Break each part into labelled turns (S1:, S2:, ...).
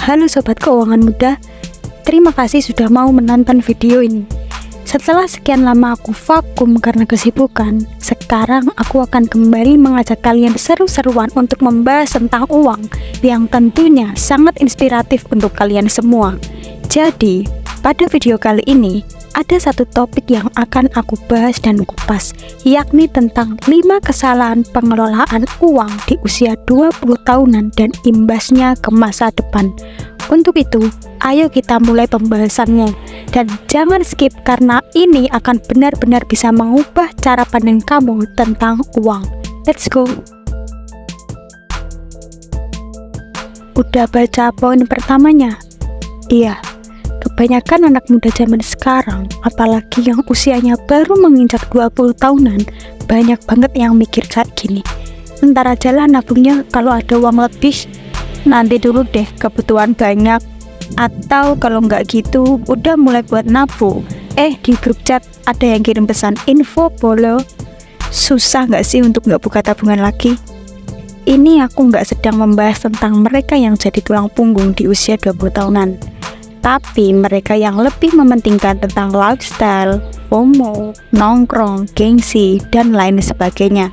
S1: Halo Sobat Keuangan Muda, terima kasih sudah mau menonton video ini. Setelah sekian lama aku vakum karena kesibukan, sekarang aku akan kembali mengajak kalian seru-seruan untuk membahas tentang uang yang tentunya sangat inspiratif untuk kalian semua. Jadi, pada video kali ini, ada satu topik yang akan aku bahas dan kupas, yakni tentang 5 kesalahan pengelolaan uang di usia 20 tahunan dan imbasnya ke masa depan. Untuk itu, ayo kita mulai pembahasannya. Dan jangan skip karena ini akan benar-benar bisa mengubah cara pandang kamu tentang uang. Let's go! Udah baca poin pertamanya? Iya. Kebanyakan anak muda zaman sekarang, apalagi yang usianya baru menginjak 20 tahunan, banyak banget yang mikir kayak gini. Ntar aja lah nabungnya kalau ada uang lebih, nanti dulu deh kebutuhan banyak. Atau kalau nggak gitu, udah mulai buat nabung. Di grup chat ada yang kirim pesan info bolo. Susah nggak sih untuk nggak buka tabungan lagi? Ini aku nggak sedang membahas tentang mereka yang jadi tulang punggung di usia 20 tahunan. Tapi mereka yang lebih mementingkan tentang lifestyle, FOMO, nongkrong, gengsi, dan lain sebagainya.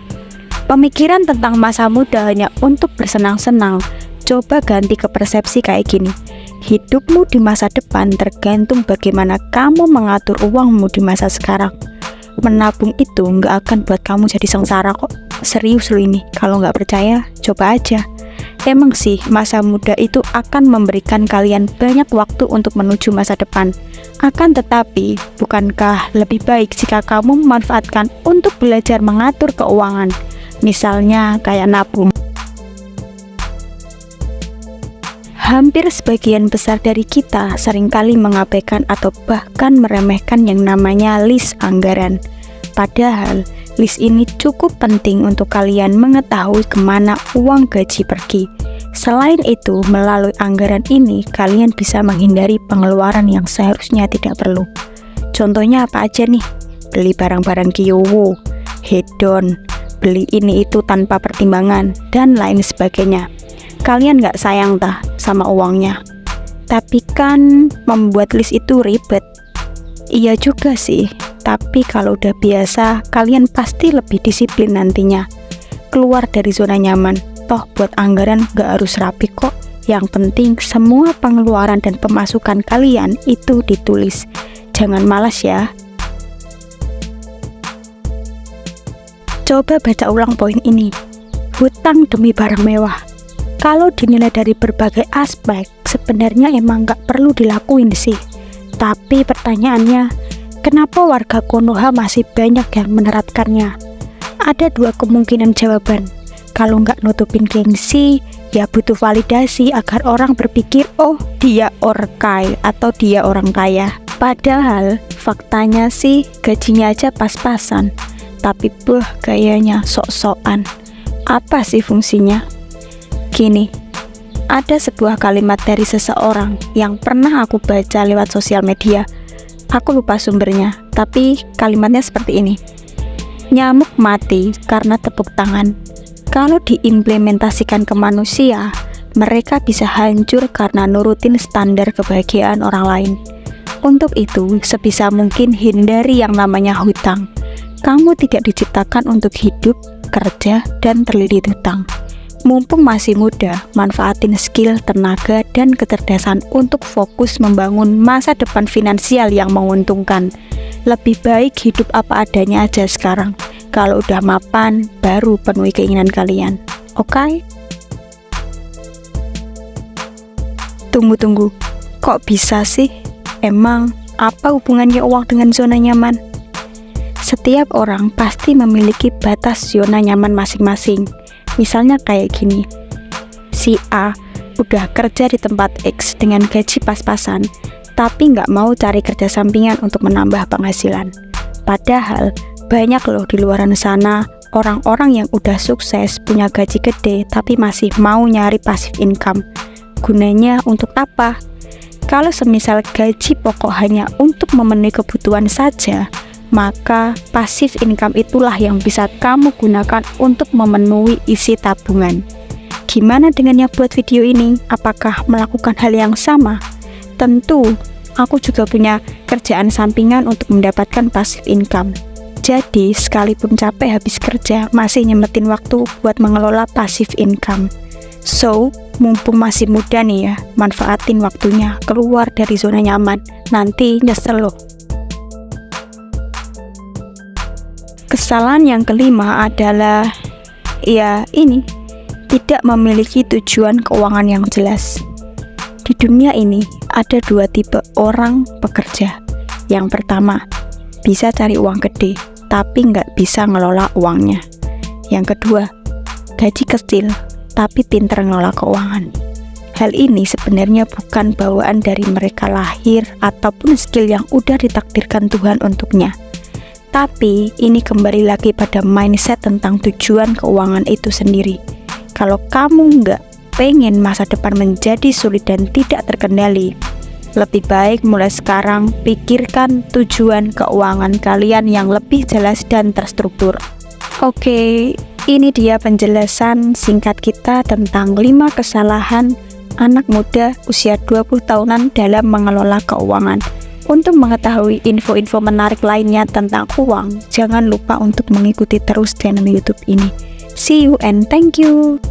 S1: Pemikiran tentang masa muda hanya untuk bersenang-senang. Coba ganti ke persepsi kayak gini. Hidupmu di masa depan tergantung bagaimana kamu mengatur uangmu di masa sekarang. Menabung itu nggak akan buat kamu jadi sengsara kok. Serius loh ini, kalau nggak percaya, coba aja. Emang sih, masa muda itu akan memberikan kalian banyak waktu untuk menuju masa depan. Akan tetapi, bukankah lebih baik jika kamu memanfaatkan untuk belajar mengatur keuangan? Misalnya kayak nabung. Hampir sebagian besar dari kita seringkali mengabaikan atau bahkan meremehkan yang namanya list anggaran. Padahal, list ini cukup penting untuk kalian mengetahui kemana uang gaji pergi. Selain itu, melalui anggaran ini, kalian bisa menghindari pengeluaran yang seharusnya tidak perlu. Contohnya apa aja nih? Beli barang-barang kiyowo, hedon, beli ini itu tanpa pertimbangan, dan lain sebagainya. Kalian nggak sayang tah sama uangnya? Tapi kan membuat list itu ribet. Iya juga sih, tapi kalau udah biasa, kalian pasti lebih disiplin nantinya. Keluar dari zona nyaman, toh buat anggaran gak harus rapi kok. Yang penting semua pengeluaran dan pemasukan kalian itu ditulis. Jangan malas ya. Coba baca ulang poin ini. Hutang demi barang mewah. Kalau dinilai dari berbagai aspek, sebenarnya emang gak perlu dilakuin sih. Tapi pertanyaannya, kenapa warga Konoha masih banyak yang menerapkannya? Ada 2 kemungkinan jawaban. Kalau nggak nutupin gengsi, ya butuh validasi agar orang berpikir, oh dia orkai atau dia orang kaya. Padahal faktanya sih gajinya aja pas-pasan, tapi gayanya sok-sokan. Apa sih fungsinya? Gini, ada sebuah kalimat dari seseorang yang pernah aku baca lewat sosial media. Aku lupa sumbernya, tapi kalimatnya seperti ini. Nyamuk mati karena tepuk tangan. Kalau diimplementasikan ke manusia, mereka bisa hancur karena nurutin standar kebahagiaan orang lain. Untuk itu, sebisa mungkin hindari yang namanya hutang. Kamu tidak diciptakan untuk hidup, kerja, dan terlilit hutang. Mumpung masih muda, manfaatin skill, tenaga, dan kecerdasan untuk fokus membangun masa depan finansial yang menguntungkan. Lebih baik hidup apa adanya aja sekarang. Kalau udah mapan, baru penuhi keinginan kalian. Oke? Tunggu. Kok bisa sih? Emang apa hubungannya uang dengan zona nyaman? Setiap orang pasti memiliki batas zona nyaman masing-masing. Misalnya kayak gini, si A udah kerja di tempat X dengan gaji pas-pasan, tapi nggak mau cari kerja sampingan untuk menambah penghasilan. Padahal banyak loh di luaran sana orang-orang yang udah sukses punya gaji gede tapi masih mau nyari passive income. Gunanya untuk apa? Kalau semisal gaji pokok hanya untuk memenuhi kebutuhan saja, maka passive income itulah yang bisa kamu gunakan untuk memenuhi isi tabungan. Gimana dengan yang buat video ini? Apakah melakukan hal yang sama? Tentu, aku juga punya kerjaan sampingan untuk mendapatkan passive income. Jadi, sekalipun capek habis kerja, masih nyempetin waktu buat mengelola passive income. So, mumpung masih muda nih ya, manfaatin waktunya, keluar dari zona nyaman. Nanti nyesel loh. Kesalahan yang kelima adalah, ya ini, tidak memiliki tujuan keuangan yang jelas. Di dunia ini, ada dua tipe orang pekerja. Yang pertama, bisa cari uang gede, tapi nggak bisa ngelola uangnya. Yang kedua, gaji kecil, tapi pintar ngelola keuangan. Hal ini sebenarnya bukan bawaan dari mereka lahir ataupun skill yang udah ditakdirkan Tuhan untuknya. Tapi ini kembali lagi pada mindset tentang tujuan keuangan itu sendiri. Kalau kamu nggak pengen masa depan menjadi sulit dan tidak terkendali, lebih baik mulai sekarang pikirkan tujuan keuangan kalian yang lebih jelas dan terstruktur. Oke, ini dia penjelasan singkat kita tentang 5 kesalahan anak muda usia 20 tahunan dalam mengelola keuangan. Untuk mengetahui info-info menarik lainnya tentang uang, jangan lupa untuk mengikuti terus channel YouTube ini. See you and thank you.